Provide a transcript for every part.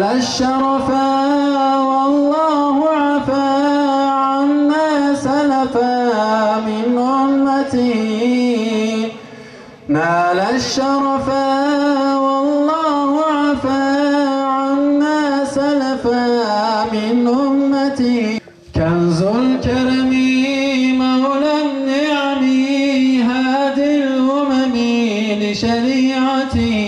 الشرفا والله عفا عما سلفا من أمتي نال الشرفا والله عفا عما سلفا من أمتي كنز الكرم مولى النعم هادي الأمم لشريعتي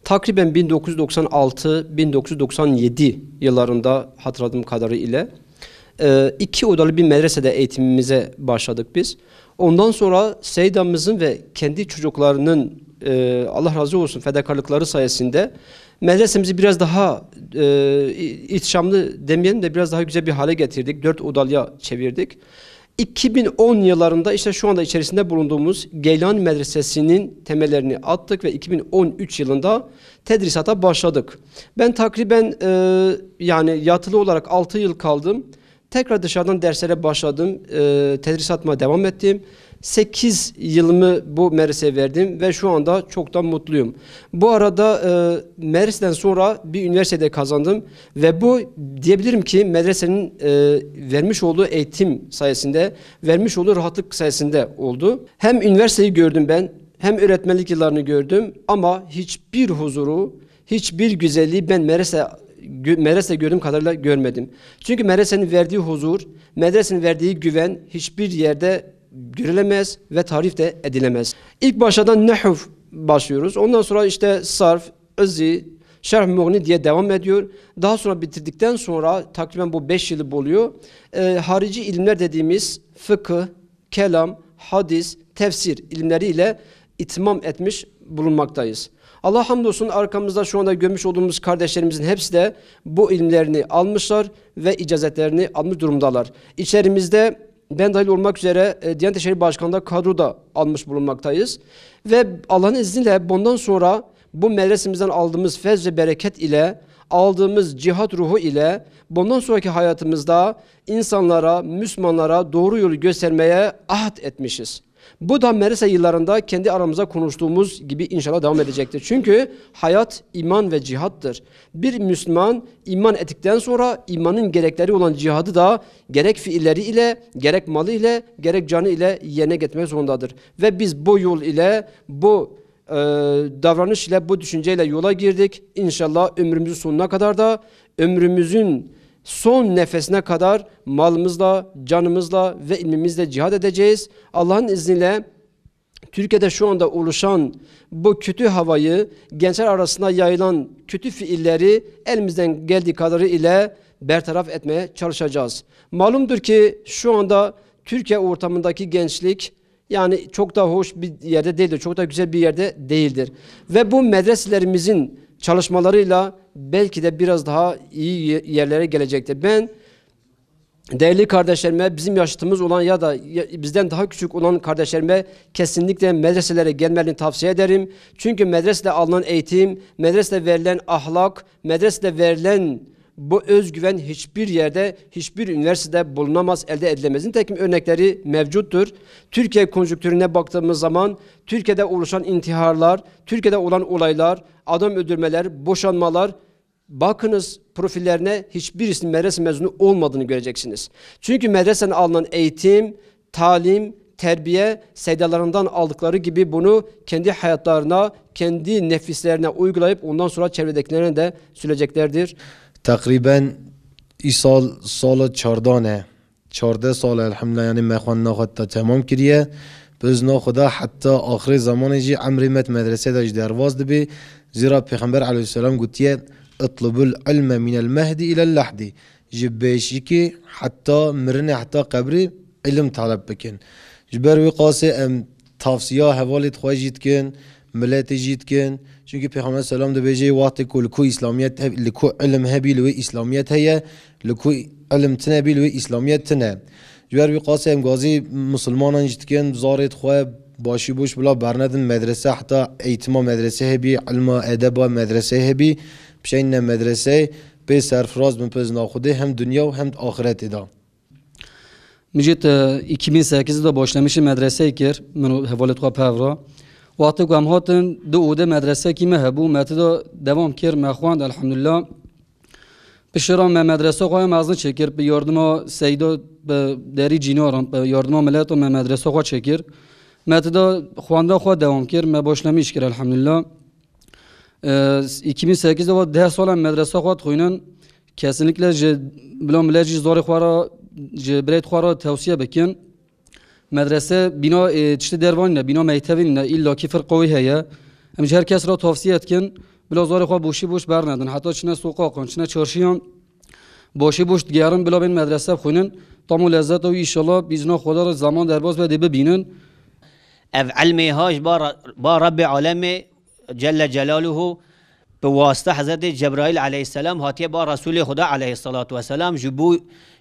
Takriben 1996-1997 yıllarında hatırladığım kadarıyla iki odalı bir medresede eğitimimize başladık biz. Ondan sonra Seydamızın ve kendi çocuklarının Allah razı olsun fedakarlıkları sayesinde medresemizi biraz daha ihtişamlı demeyelim de biraz daha güzel bir hale getirdik. 4 odalıya çevirdik. 2010 yıllarında işte şu anda içerisinde bulunduğumuz Geylan Medresesi'nin temellerini attık ve 2013 yılında tedrisata başladık. Ben takriben yani yatılı olarak 6 yıl kaldım. Tekrar dışarıdan derslere başladım. Tedrisatıma devam ettim. 8 yılımı bu medreseye verdim ve şu anda çok da mutluyum. Bu arada medreseden sonra bir üniversitede kazandım ve bu diyebilirim ki medresenin vermiş olduğu eğitim sayesinde, vermiş olduğu rahatlık sayesinde oldu. Hem üniversiteyi gördüm ben, hem öğretmenlik yıllarını gördüm ama hiçbir huzuru, hiçbir güzelliği ben medrese gördüğüm kadarıyla görmedim. Çünkü medresenin verdiği huzur, medresenin verdiği güven hiçbir yerde görülemez ve tarif de edilemez. İlk başladan nehv başlıyoruz. Ondan sonra işte sarf, özzi, şerh muğni diye devam ediyor. Daha sonra bitirdikten sonra takriben bu 5 yılı buluyor. Harici ilimler dediğimiz fıkıh, kelam, hadis, tefsir ilimleriyle itmam etmiş bulunmaktayız. Allah hamdolsun arkamızda şu anda görmüş olduğumuz kardeşlerimizin hepsi de bu ilimlerini almışlar ve icazetlerini almış durumdalar. İçerimizde ben dahil olmak üzere Diyanet İşleri Başkanı'nda kadro da almış bulunmaktayız. Ve Allah'ın izniyle bundan sonra bu medresemizden aldığımız feyz ve bereket ile, aldığımız cihat ruhu ile bundan sonraki hayatımızda insanlara, Müslümanlara doğru yolu göstermeye ahd etmişiz. Bu da medrese yıllarında kendi aramızda konuştuğumuz gibi inşallah devam edecektir. Çünkü hayat iman ve cihattır. Bir Müslüman iman ettikten sonra imanın gerekleri olan cihadı da gerek fiilleri ile, gerek malı ile, gerek canı ile yerine getirmek zorundadır. Ve biz bu yol ile, bu davranış ile, bu düşünceyle yola girdik. İnşallah ömrümüzün sonuna kadar da ömrümüzün son nefesine kadar malımızla, canımızla ve ilmimizle cihad edeceğiz. Allah'ın izniyle Türkiye'de şu anda oluşan bu kötü havayı, gençler arasında yayılan kötü fiilleri elimizden geldiği kadarı ile bertaraf etmeye çalışacağız. Malumdur ki şu anda Türkiye ortamındaki gençlik yani çok da hoş bir yerde değildir, çok da güzel bir yerde değildir. Ve bu medreselerimizin çalışmalarıyla belki de biraz daha iyi yerlere gelecektir. Ben değerli kardeşlerime, bizim yaşıtımız olan ya da bizden daha küçük olan kardeşlerime kesinlikle medreselere gelmelerini tavsiye ederim. Çünkü medresede alınan eğitim, medresede verilen ahlak, medresede verilen bu özgüven hiçbir yerde, hiçbir üniversitede bulunamaz, elde edilemez. Nitekim örnekleri mevcuttur. Türkiye konjonktürüne baktığımız zaman Türkiye'de oluşan intiharlar, Türkiye'de olan olaylar, adam öldürmeler, boşanmalar, bakınız profillerine hiçbirisinin medrese mezunu olmadığını göreceksiniz. Çünkü medreseden alınan eğitim, talim, terbiye, seydalarından aldıkları gibi bunu kendi hayatlarına, kendi nefislerine uygulayıp ondan sonra çevredekilerine de süreceklerdir. Takriben سال 14 سال الحمدلله یعنی مخوان نخواهد تا تمام کریه بزنا خدا حتی آخر زمان جی عمری مت مدرسه داش درواز دبی زیرا پیغمبر علیه السلام گوتیه اطلب العلم من المهدی الى اللحدی جبیشی که حتی مرن حتی قبری علم طلب بکن جبر وی قاسه ام تفسیه حوالت خواهید کن ملت جید کن چونکه پیغمبر سلام ده بیجی وقتی که لکو اسلامیت لکو علم هبی لوی اسلامیت هیا لکو علم تنه بی لوی اسلامیت تنه جبر وی قاسه ام گازی مسلمانان جید کن زارت خواه باشی بوش بلا برندن مدرسه حتی ایتما مدرسه هبی علم ادب مدرسه هبی بشین مدرسه به سرفراز من پز ناخوده هم دنیا و هم آخرت دا میجید 2008 دا başlamış medrese kir من حوالت خواه پورا وقتی که هم هاتن دو اوده مدرسه کی مهبو متدا دوام کر مخواند الحمدلله بشرام مدرسه خواه مازن چکر به یاردم سیدا به دری جینارم به یاردم ملت و مدرسه خواه چکر متدا خوانده خواه دوام کر ما başlamış کر الحمدلله 2008 da 10 سال مدرسه خواه خوینن kesinlikle بلا ملت زار خواه برایت خواه را توصیه بکن مدرسه بنا چشت دروانی نه بنا میتوین نه ایلا کی فرقوی هیا همش هر کس را توصیه کن بلا زار خواه بوشی بوش برندن حتی چنه سوقاقان چنه چارشیان باشی بوش گیرن بلا بین مدرسه خوینن تامو لذت و ایشالله بیزنا خدا را زمان درباز بده ببینن اف علمی هاش با رب عالم جل جلاله بواسطه حضرت جبرائیل علیه السلام هاتیه با رسول خدا علیه السلام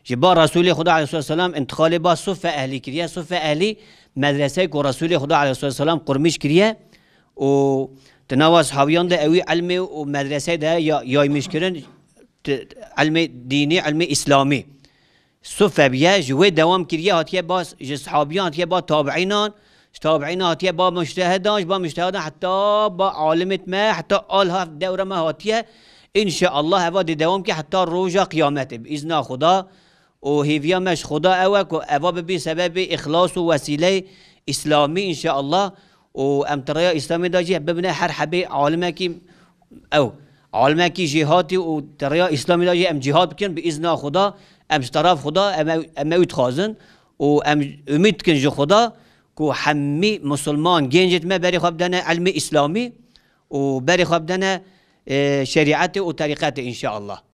جبا رسول خدا علیه السلام انتقال با صف اهلی کریه صف اهلی مدرسه که رسول خدا علیه السلام قرمش کریه و تناوز حاویان ده اوی علم و مدرسه ده یایمش کرن علم دینی علم اسلامی صف بیه جوه دوام کریه هاتیه با صحابیان هاتیه با تابعینان هاتیه با مجتهدان حتی با عالمت ما حتی آلها دوره ما هاتیه ان شاء الله هوا دوام که حتی روزا قیامت باذن خدا و هیویا مش خدا اوک و اوا به سبب اخلاص و وسیله اسلامی ان شاء الله و ام تریا اسلامی داجی ببینه هر حبه عالمه کی جهاتی و تریا اسلامی داجی ام جهاد بکن باذن خدا ام طرف خدا ام خازن و ام امید کن جو خدا کو همه مسلمان گنجت ما بری خواب دانه علم اسلامی و بری خواب دانه شریعت و طریقت ان شاء الله